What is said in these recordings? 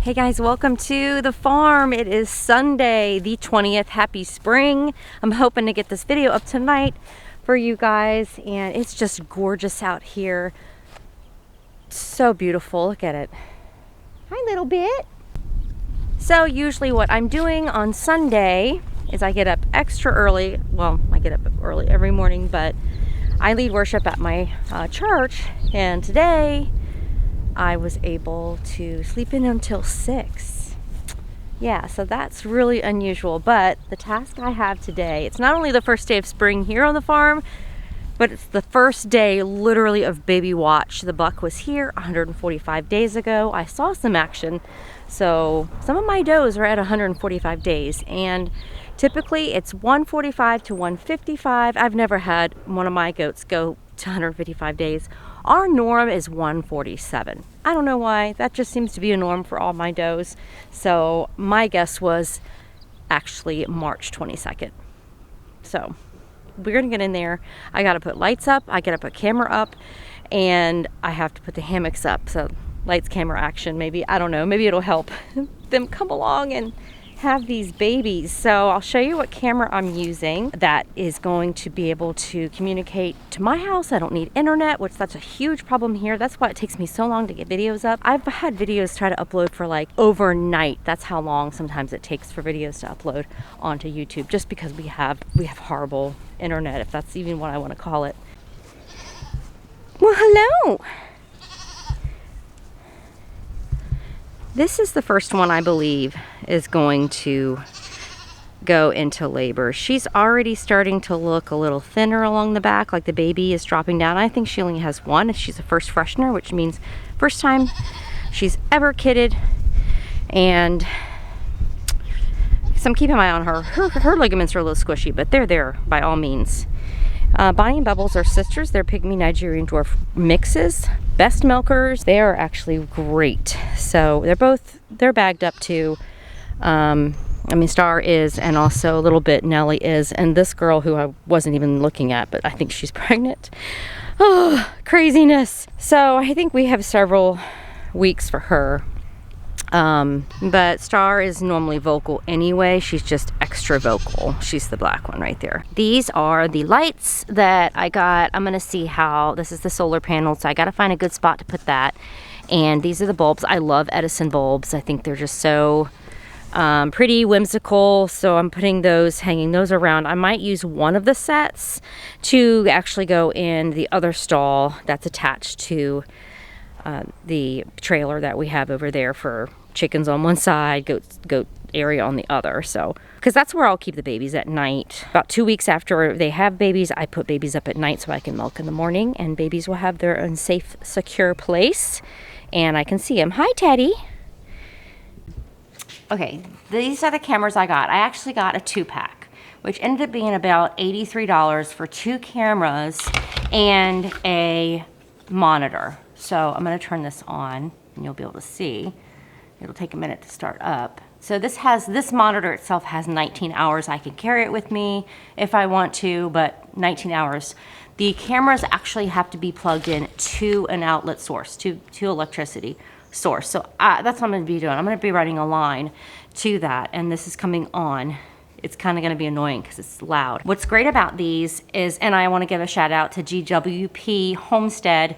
Hey guys, welcome to the farm. It is Sunday the 20th. Happy spring. I'm hoping to get this video up tonight for you guys, and it's just gorgeous out here. So beautiful. Look at it. Hi, little bit. So usually what I'm doing on Sunday is I get up extra early. Well, I get up early every morning, but I lead worship at my church, and today I was able to sleep in until 6. Yeah, so that's really unusual. But the task I have today, it's not only the first day of spring here on the farm, but it's the first day literally of baby watch. The buck was here 145 days ago. I saw some action. So some of my does are at 145 days, and typically it's 145 to 155. I've never had one of my goats go to 155 days. Our norm is 147. I don't know why. That just seems to be a norm for all my does. So my guess was actually March 22nd. So we're gonna get in there. I gotta put lights up, I gotta put camera up, and I have to put the hammocks up. So lights, camera, action, maybe, I don't know, maybe it'll help them come along and have these babies. So I'll show you what camera I'm using that is going to be able to communicate to my house. I don't need internet, which that's a huge problem here. That's why it takes me so long to get videos up. I've had videos try to upload for like overnight. That's how long sometimes it takes for videos to upload onto YouTube, just because we have horrible internet, if that's even what I want to call it. Well, hello. This is the first one, I believe, is going to go into labor. She's already starting to look a little thinner along the back, like the baby is dropping down. I think she only has one. She's a first freshener, which means first time she's ever kidded. And so I'm keeping my eye on her. Her ligaments are a little squishy, but they're there by all means. Bonnie and Bubbles are sisters. They're pygmy Nigerian dwarf mixes. Best milkers. They are actually great. So they're bagged up too. Star is, and also a little bit Nellie is, and this girl who I wasn't even looking at, but I think she's pregnant. Oh, craziness. So I think we have several weeks for her. But Star is normally vocal anyway. She's just extra vocal. She's the black one right there. These are the lights that I got. I'm gonna see how, this is the solar panel, so I gotta find a good spot to put that. And these are the bulbs. I love Edison bulbs. I think they're just so pretty, whimsical. So I'm putting those, hanging those around. I might use one of the sets to actually go in the other stall that's attached to the trailer that we have over there for chickens on one side, goat area on the other. So, because that's where I'll keep the babies at night. About 2 weeks after they have babies, I put babies up at night so I can milk in the morning, and babies will have their own safe, secure place, and I can see them. Hi, Teddy. Okay, these are the cameras I got. I actually got a 2-pack, which ended up being about $83 for 2 cameras and a monitor. So I'm gonna turn this on and you'll be able to see. It'll take a minute to start up. So this monitor itself has 19 hours. I can carry it with me if I want to, but 19 hours. The cameras actually have to be plugged in to an outlet source, to electricity source. So that's what I'm gonna be doing. I'm gonna be running a line to that, and this is coming on. It's kind of going to be annoying because it's loud. What's great about these is, and I want to give a shout out to GWP Homestead.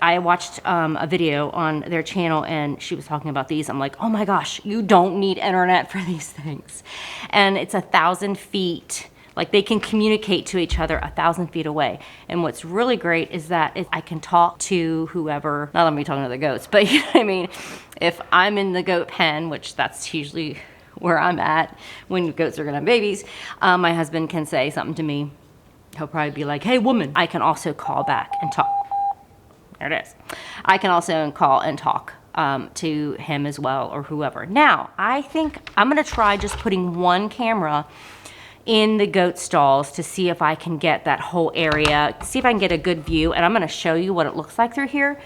I watched a video on their channel, and she was talking about these. I'm like, oh my gosh, you don't need internet for these things. And it's 1,000 feet. Like, they can communicate to each other 1,000 feet away. And what's really great is that I can talk to whoever, not that I'm talking to the goats, but you know what I mean? If I'm in the goat pen, which that's usually where I'm at when goats are gonna have babies, my husband can say something to me. He'll probably be like, hey woman. I can also call back and talk. There it is. I can also call and talk to him as well, or whoever. Now, I think I'm gonna try just putting one camera in the goat stalls to see if I can get that whole area, see if I can get a good view, and I'm gonna show you what it looks like through here.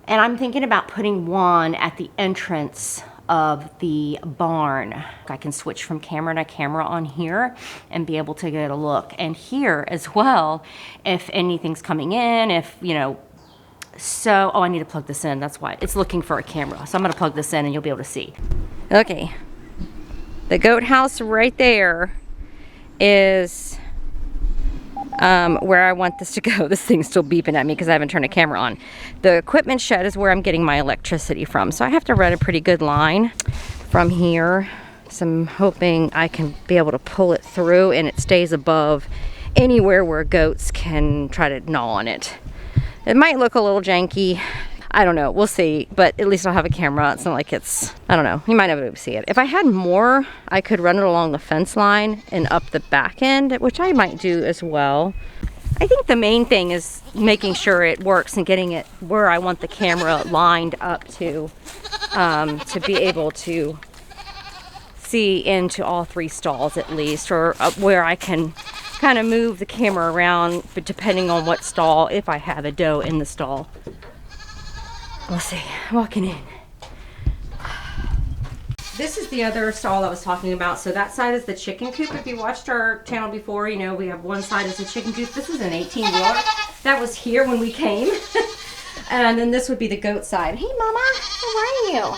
And I'm thinking about putting one at the entrance of the barn. I can switch from camera to camera on here and be able to get a look. And here as well, if anything's coming in, if, you know, So, oh, I need to plug this in. That's why. It's looking for a camera. So I'm going to plug this in and you'll be able to see. Okay. The goat house right there is where I want this to go. This thing's still beeping at me because I haven't turned the camera on. The equipment shed is where I'm getting my electricity from. So I have to run a pretty good line from here. So I'm hoping I can be able to pull it through and it stays above anywhere where goats can try to gnaw on it. It might look a little janky. I don't know, we'll see, but at least I'll have a camera. It's not like it's, I don't know, you might not be able to see it. If I had more, I could run it along the fence line and up the back end, which I might do as well. I think the main thing is making sure it works and getting it where I want the camera lined up to be able to see into all 3 stalls at least, or where I can kind of move the camera around, but depending on what stall, if I have a doe in the stall. We'll see. Walking in. This is the other stall I was talking about. So that side is the chicken coop. If you watched our channel before, you know we have one side is the chicken coop. This is an 18-wheeler. That was here when we came. And then this would be the goat side. Hey, Mama. How are you?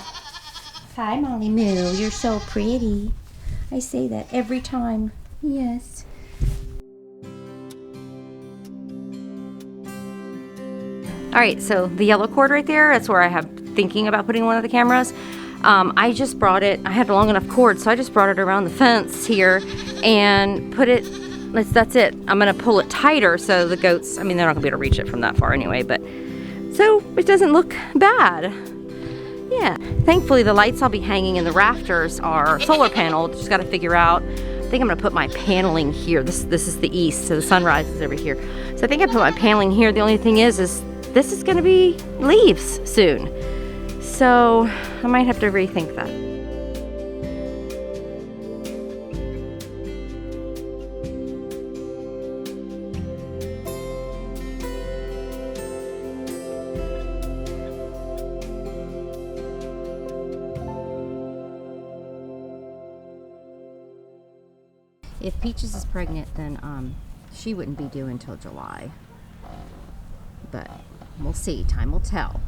Hi, Molly Moo. You're so pretty. I say that every time. Yes. All right, so the yellow cord right there, that's where I have thinking about putting one of the cameras. I just brought it, I had a long enough cord, so I just brought it around the fence here and put it, that's it. I'm gonna pull it tighter so the goats, I mean, they're not gonna be able to reach it from that far anyway, but so it doesn't look bad. Yeah, thankfully the lights I'll be hanging in the rafters are solar panel. Just gotta figure out, I think I'm gonna put my paneling here. This is the east, so the sunrise is over here. So I think I put my paneling here. The only thing is this is gonna be leaves soon. So I might have to rethink that. If Peaches is pregnant, then she wouldn't be due until July. But we'll see, time will tell.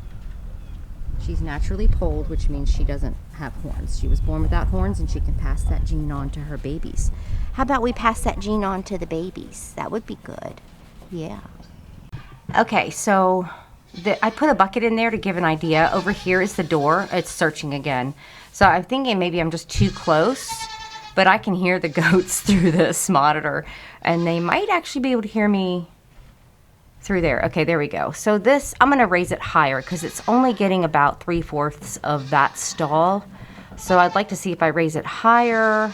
She's naturally polled, which means she doesn't have horns. She was born without horns and she can pass that gene on to her babies. How about we pass that gene on to the babies? That would be good. Yeah. Okay, so I put a bucket in there to give an idea. Over here is the door. It's searching again. So I'm thinking maybe I'm just too close, but I can hear the goats through this monitor and they might actually be able to hear me through there. Okay, there we go. So this, I'm gonna raise it higher because it's only getting about 3/4 of that stall. So I'd like to see if I raise it higher,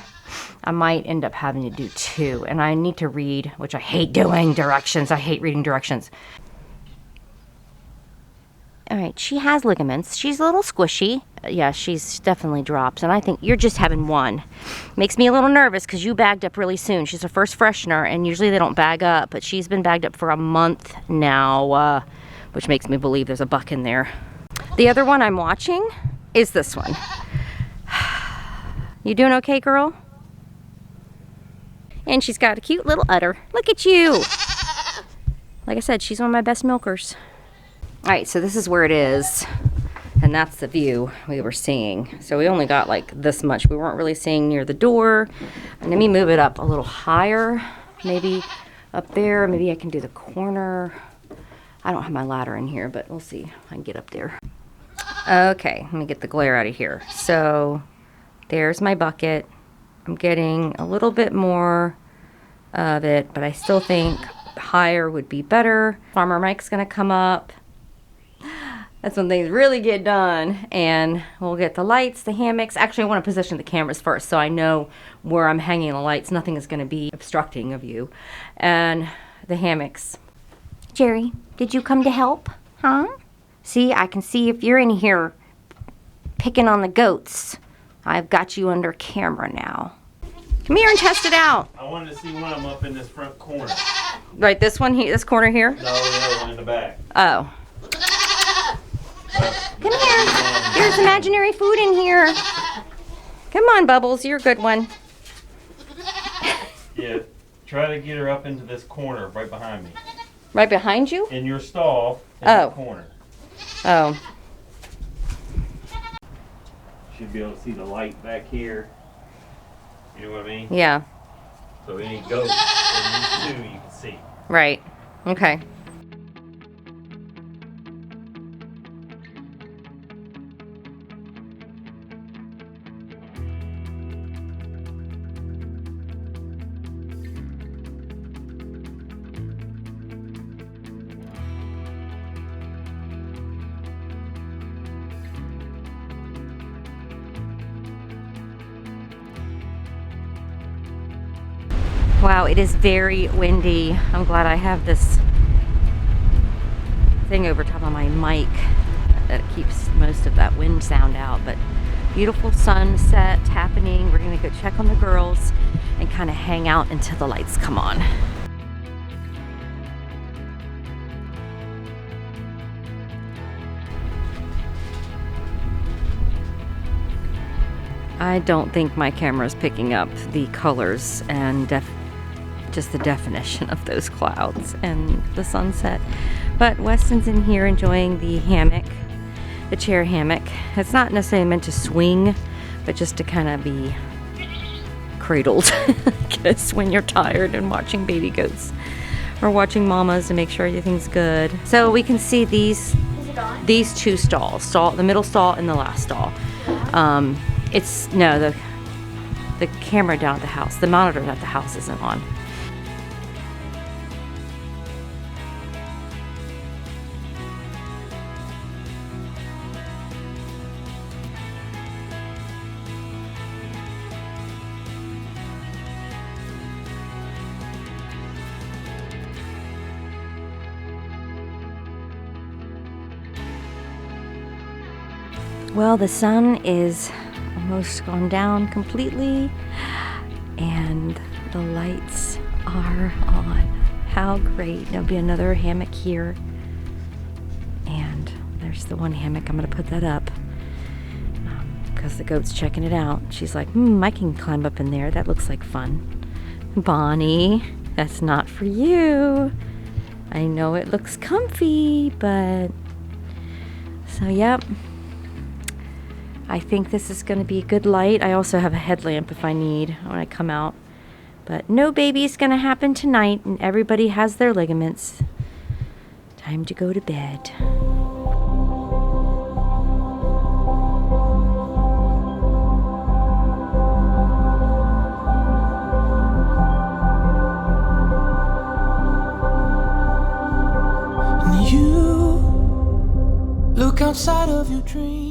I might end up having to do 2. And I need to read, which I hate doing, directions. I hate reading directions. All right, she has ligaments. She's a little squishy. Yeah, she's definitely drops. And I think you're just having one. Makes me a little nervous because you bagged up really soon. She's a first freshener, and usually they don't bag up. But she's been bagged up for a month now, which makes me believe there's a buck in there. The other one I'm watching is this one. You doing okay, girl? And she's got a cute little udder. Look at you. Like I said, she's one of my best milkers. All right, so this is where it is, and that's the view we were seeing. So we only got like this much. We weren't really seeing near the door. And let me move it up a little higher, maybe up there. Maybe I can do the corner. I don't have my ladder in here, but we'll see if I can get up there. Okay, let me get the glare out of here. So there's my bucket. I'm getting a little bit more of it, but I still think higher would be better. Farmer Mike's gonna come up. That's when things really get done, and we'll get the lights, the hammocks. Actually, I want to position the cameras first so I know where I'm hanging the lights. Nothing is going to be obstructing a view. And the hammocks. Jerry, did you come to help? Huh? See, I can see if you're in here picking on the goats. I've got you under camera now. Come here and test it out. I wanted to see one of them up in this front corner. Right, this one here, this corner here? No, the other one in the back. Oh. Come here. There's imaginary food in here. Come on, Bubbles. You're a good one. Yeah, try to get her up into this corner right behind me. Right behind you? In your stall, in the corner. Oh, Should be able to see the light back here. You know what I mean? yeah, So any goats in these two you can see. right. Okay. Wow, it is very windy. I'm glad I have this thing over top of my mic that keeps most of that wind sound out. But beautiful sunset happening. We're gonna go check on the girls and kind of hang out until the lights come on. I don't think my camera is picking up the colors and just the definition of those clouds and the sunset. But Weston's in here enjoying the hammock, the chair hammock. It's not necessarily meant to swing, but just to kind of be cradled, I guess, when you're tired and watching baby goats or watching mamas to make sure everything's good. So we can see these two stalls, the middle stall and the last stall. It's no, the camera down at the house, the monitor at the house isn't on. Well, the sun is almost gone down completely and the lights are on. How great. There'll be another hammock here, and there's the one hammock. I'm gonna put that up because the goat's checking it out. She's like, I can climb up in there. That looks like fun. Bonnie, that's not for you. I know it looks comfy, but so yep. I think this is going to be a good light. I also have a headlamp if I need when I come out. But no baby's going to happen tonight, and everybody has their ligaments. Time to go to bed. And you look outside of your dreams.